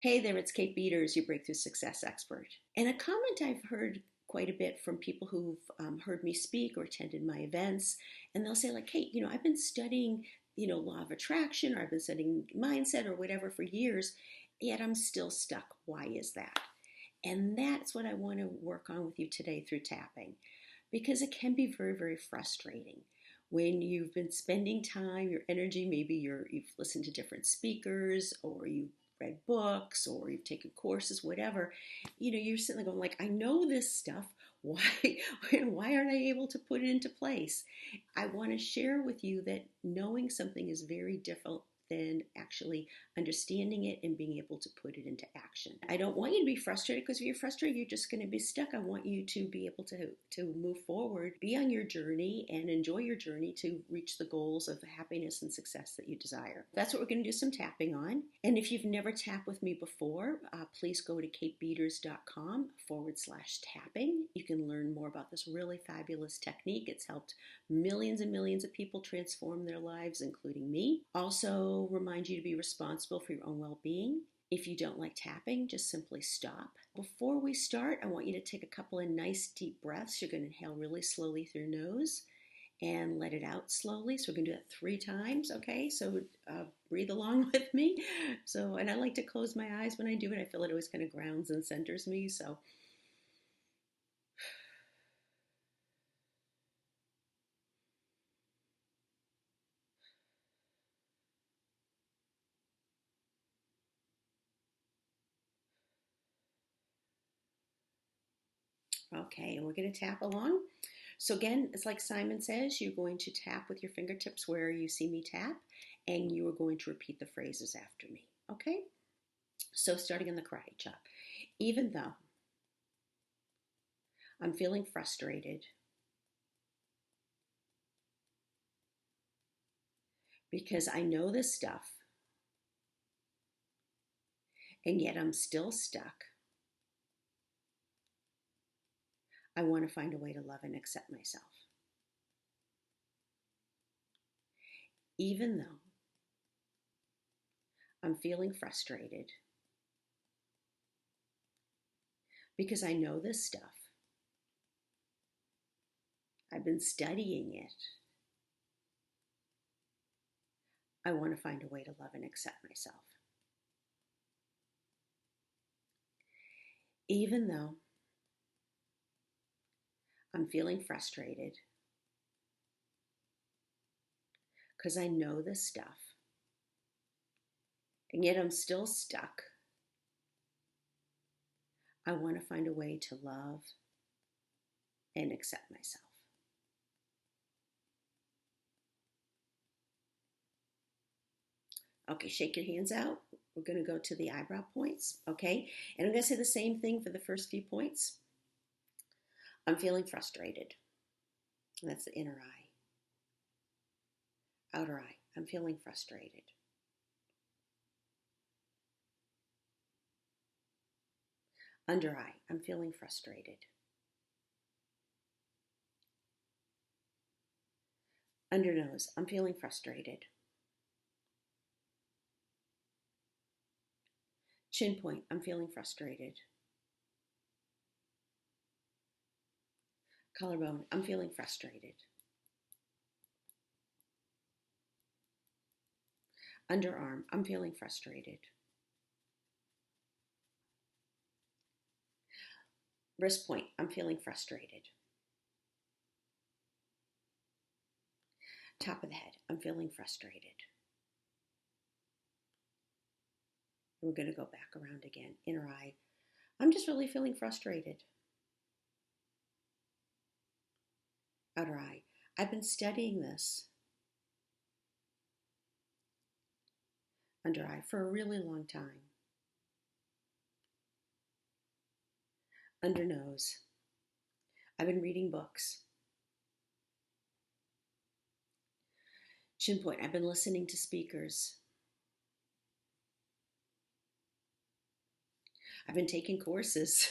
Hey there, it's Kate Beaters, your breakthrough success expert. And a comment I've heard quite a bit from people who've heard me speak or attended my events, and they'll say, like, Kate, I've been studying, law of attraction, or I've been studying mindset or whatever for years, yet I'm still stuck. Why is that? And that's what I want to work on with you today through tapping, because it can be very, very frustrating when you've been spending time, your energy, maybe you've listened to different speakers or you've read books or you've taken courses, whatever, you're sitting there going like, I know this stuff. Why, why aren't I able to put it into place? I want to share with you that knowing something is very different than actually understanding it and being able to put it into action. I don't want you to be frustrated, because if you're frustrated, you're just going to be stuck. I want you to be able to move forward, be on your journey, and enjoy your journey to reach the goals of happiness and success that you desire. That's what we're going to do some tapping on. And if you've never tapped with me before, please go to katebeaters.com/tapping. You can learn more about this really fabulous technique. It's helped millions and millions of people transform their lives, including me. Also, remind you to be responsible for your own well-being. If you don't like tapping, just simply stop. Before we start, I want you to take a couple of nice deep breaths. You're going to inhale really slowly through your nose and let it out slowly. So we're going to do that 3 times, okay? So breathe along with me. And I like to close my eyes when I do it. I feel it always kind of grounds and centers me. So okay, and we're going to tap along. So again, it's like Simon says, you're going to tap with your fingertips where you see me tap, and you are going to repeat the phrases after me, okay? So starting in the karate chop. Even though I'm feeling frustrated because I know this stuff, and yet I'm still stuck, I want to find a way to love and accept myself. Even though I'm feeling frustrated because I know this stuff, I've been studying it, I want to find a way to love and accept myself. Even though I'm feeling frustrated because I know this stuff, and yet I'm still stuck, I want to find a way to love and accept myself. Okay, shake your hands out. We're going to go to the eyebrow points, okay? And I'm going to say the same thing for the first few points. I'm feeling frustrated. That's the inner eye. Outer eye. I'm feeling frustrated. Under eye. I'm feeling frustrated. Under nose. I'm feeling frustrated. Chin point. I'm feeling frustrated. Collarbone. I'm feeling frustrated. Underarm. I'm feeling frustrated. Wrist point. I'm feeling frustrated. Top of the head. I'm feeling frustrated. And we're going to go back around again. Inner eye. I'm just really feeling frustrated. Outer eye. I've been studying this. Under eye for a really long time. Under nose. I've been reading books. Chin point. I've been listening to speakers. I've been taking courses.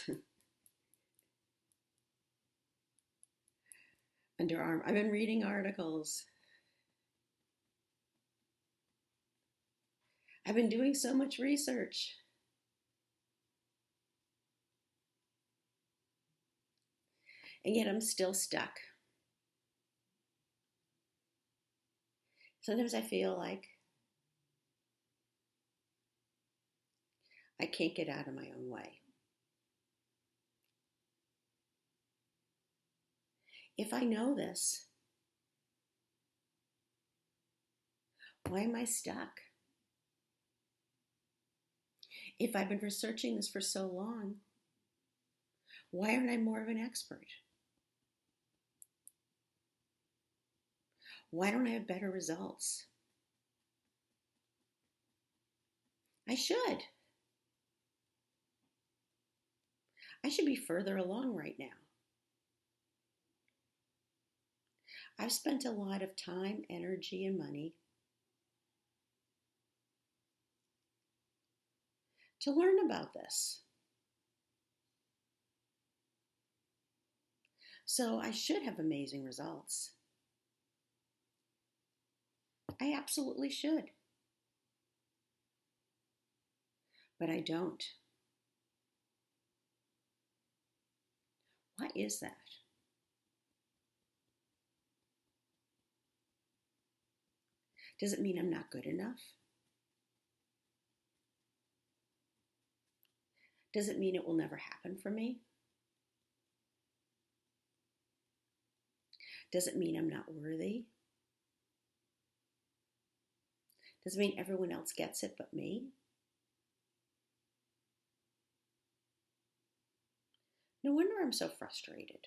Underarm. I've been reading articles. I've been doing so much research. And yet I'm still stuck. Sometimes I feel like I can't get out of my own way. If I know this, why am I stuck? If I've been researching this for so long, why aren't I more of an expert? Why don't I have better results? I should. I should be further along right now. I've spent a lot of time, energy, and money to learn about this. So I should have amazing results. I absolutely should. But I don't. Why is that? Does it mean I'm not good enough? Does it mean it will never happen for me? Does it mean I'm not worthy? Does it mean everyone else gets it but me? No wonder I'm so frustrated.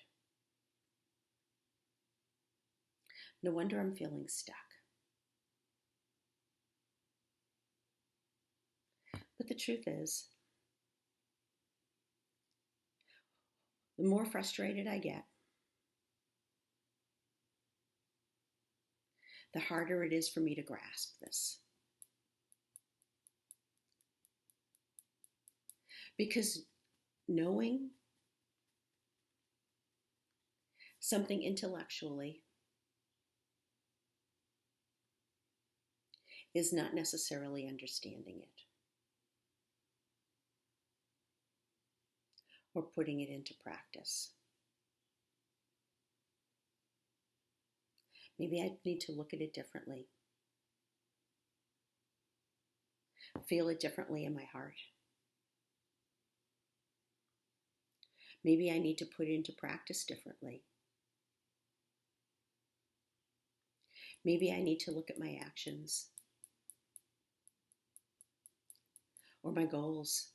No wonder I'm feeling stuck. But the truth is, the more frustrated I get, the harder it is for me to grasp this. Because knowing something intellectually is not necessarily understanding it or putting it into practice. Maybe I need to look at it differently, feel it differently in my heart. Maybe I need to put it into practice differently. Maybe I need to look at my actions or my goals.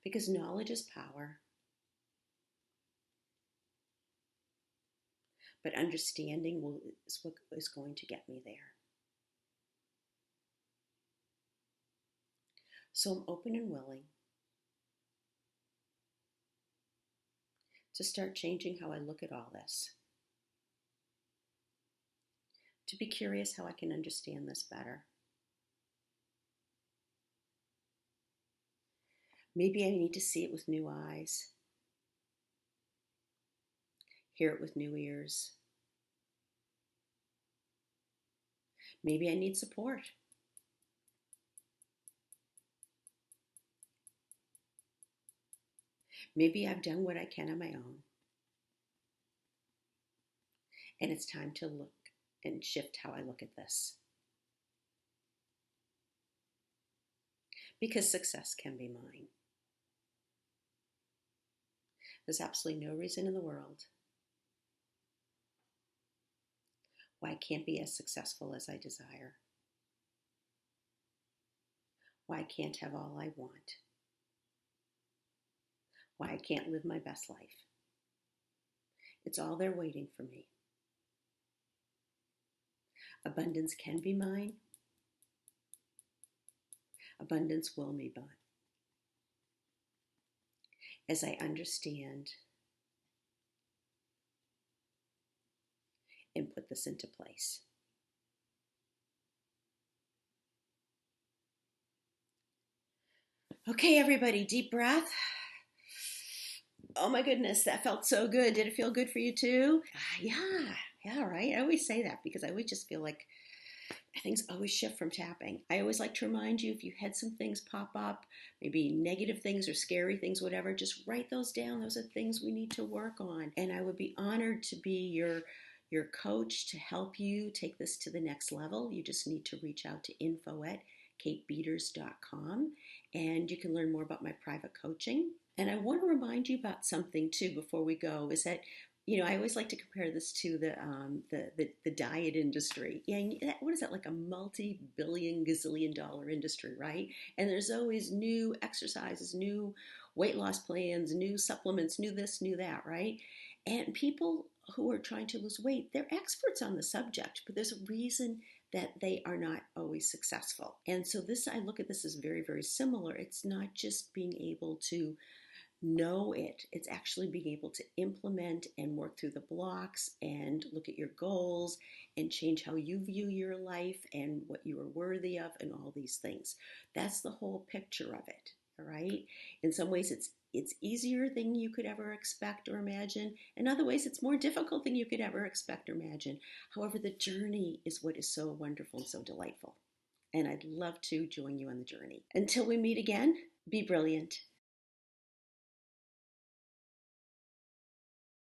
Because knowledge is power, but understanding is what is going to get me there. So I'm open and willing to start changing how I look at all this, to be curious how I can understand this better. Maybe I need to see it with new eyes, hear it with new ears. Maybe I need support. Maybe I've done what I can on my own, and it's time to look and shift how I look at this. Because success can be mine. There's absolutely no reason in the world why I can't be as successful as I desire. Why I can't have all I want. Why I can't live my best life. It's all there waiting for me. Abundance can be mine. Abundance will be mine. As I understand and put this into place. Okay, everybody, deep breath. Oh my goodness, that felt so good. Did it feel good for you too? Yeah, right. I always say that because I always just feel like things always shift from tapping. I always like to remind you, if you had some things pop up, maybe negative things or scary things, whatever, just write those down. Those are things we need to work on. And I would be honored to be your coach to help you take this to the next level. You just need to reach out to info@katebeaters.com, and you can learn more about my private coaching. And I want to remind you about something too before we go, is that I always like to compare this to the diet industry. Yeah, what is that, like a multi-billion gazillion dollar industry, right? And there's always new exercises, new weight loss plans, new supplements, new this, new that, right? And people who are trying to lose weight, they're experts on the subject, but there's a reason that they are not always successful. And so I look at this as very, very similar. It's not just being able to know it. It's actually being able to implement and work through the blocks and look at your goals and change how you view your life and what you are worthy of and all these things. That's the whole picture of it. All right. In some ways, it's easier than you could ever expect or imagine. In other ways, it's more difficult than you could ever expect or imagine. However, the journey is what is so wonderful and so delightful. And I'd love to join you on the journey. Until we meet again, be brilliant.